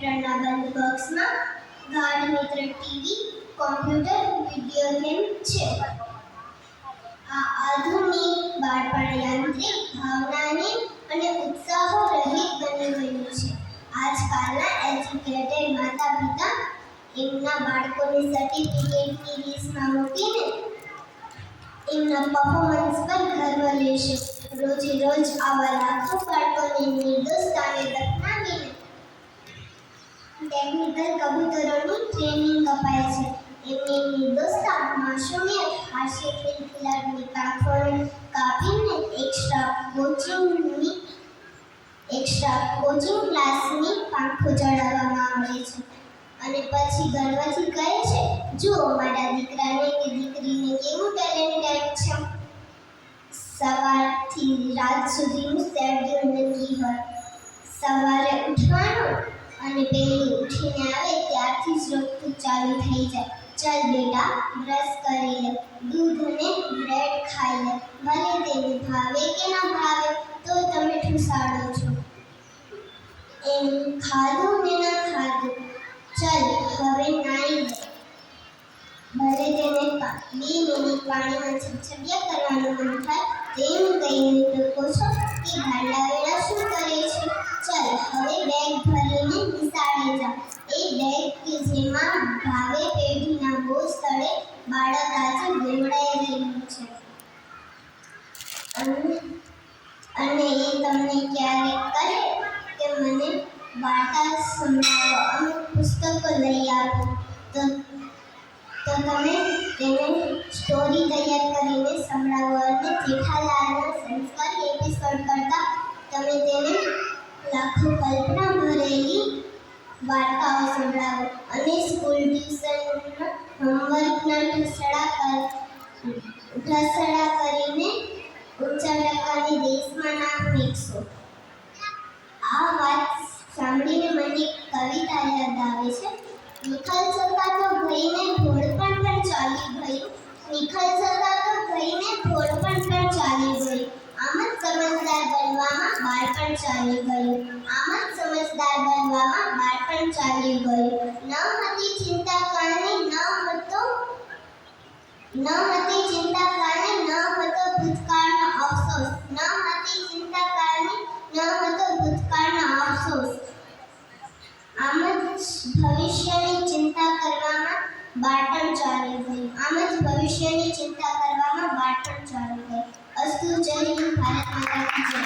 કમ્પ્યુટરના બંધ બોક્સમાં ગાઢ મિત્ર ટીવી, કોમ્પ્યુટર, વિડિયો ગેમ છે. આ આધુનિક બાળપણ યાંત્રિક, ભાવનાહીન અને ઉત્સાહો રહિત બની ગયું છે. આજકાલના એજ્યુકેટેડ માતા પિતા એમના બાળકોને સર્ટિફિકેટની રેસમાં મૂકીને એમના પરફોર્મન્સ પર ગર્વ લેશે. રોજે રોજ આવા લાખો બાળકોને નિર્દોષતાને દફનાવીને ટેકનિકલ કબૂતરોની ટ્રેનિંગ અપાય છે. એમની નિર્દોષતા, માસૂમિયત, હાસ્ય ખિલખિલાટની પાંખોને કાપીને એક્સ્ટ્રા કોચિંગ ક્લાસની પાંખો ચડાવવામાં આવે છે અને પછી ગર્વથી કહે છે, જુઓ મારા દીકરાને કે દીકરીને કેવું ટેલેન્ટેડ છે. સવારથી રાત સુધીનું શેડ્યુલ નક્કી હોય. સવારે ઉઠવાનું અને પહેલી ઉઠીને આવે ત્યારથી જ રોકતું ચાલુ થઈ જાય. ચાલ બેટા, બ્રશ કરી લે, દૂધ અને બ્રેડ ખાઈ લે, ભલે તેને ભાવે કે ના ભાવે તો તમે ઠુસાડો છો. એમ ખાધું ને ના ખાધું, ચાલ હવે નાઈ લે, ભલે તેને 2 મિનિટ પાણીમાં છબછબિયા કરવાનું મન થાય. તેમ કહીને લોકો છો કે ગાંડા વેડા શું કરે છે. ચાલ હવે બેગ ભરીને નિશાળે જા. એ બેગ કે જેમાં ભાવે પેઢીના બોજ તળે બાળક આજે બેવડાઈ રહ્યું છે અને એ તમને ક્યારેક કહે કે મને વાર્તા સંભળાવો, અમુક પુસ્તકો લઈ આપો, તો તમે તેને સ્ટોરી તૈયાર કરીને સંભળાવો અને જેઠાલાલના સંસ્કારી એપિસોડ કરતા તમે તેને લાખો કલ્પના ભરેલી વાર્તાઓ સંભળાવો અને સ્કૂલ ટ્યુશનના હોમવર્કના ઢસડા કરીને ઊંચા ટકાની દેશમાં નામ મેળવશો. આ વાત સાંભળીને મને એક કવિતા યાદ આવે છે. નિખલ જતા તો ગઈને ભોળપણ પર ચાલી ગયું, નિખલ જતા તો ગઈને ભોળપણ પર ચાલી ગયું, આમ જ સમજદાર બનવામાં બાળપણ ચાલી ગયું, આમ જ સમજદાર બનવામાં બાળપણ ચાલી ગયું. ન હતી ચિંતા કારણે ન હતો ભૂતકાળનો અફસોસ, ન હતી ચિંતા કારણે ન હતો ભૂતકાળનો અફસોસ, આમ જ ભવિષ્યની ચિંતા કરવામાં બાળપણ ચાલી ગયું, આમ જ ભવિષ્યની ચિંતા કરવામાં બાળપણ ચાલી ગયું. અસ્તુ. જય હિન્દ. ભારત માતા કી જય.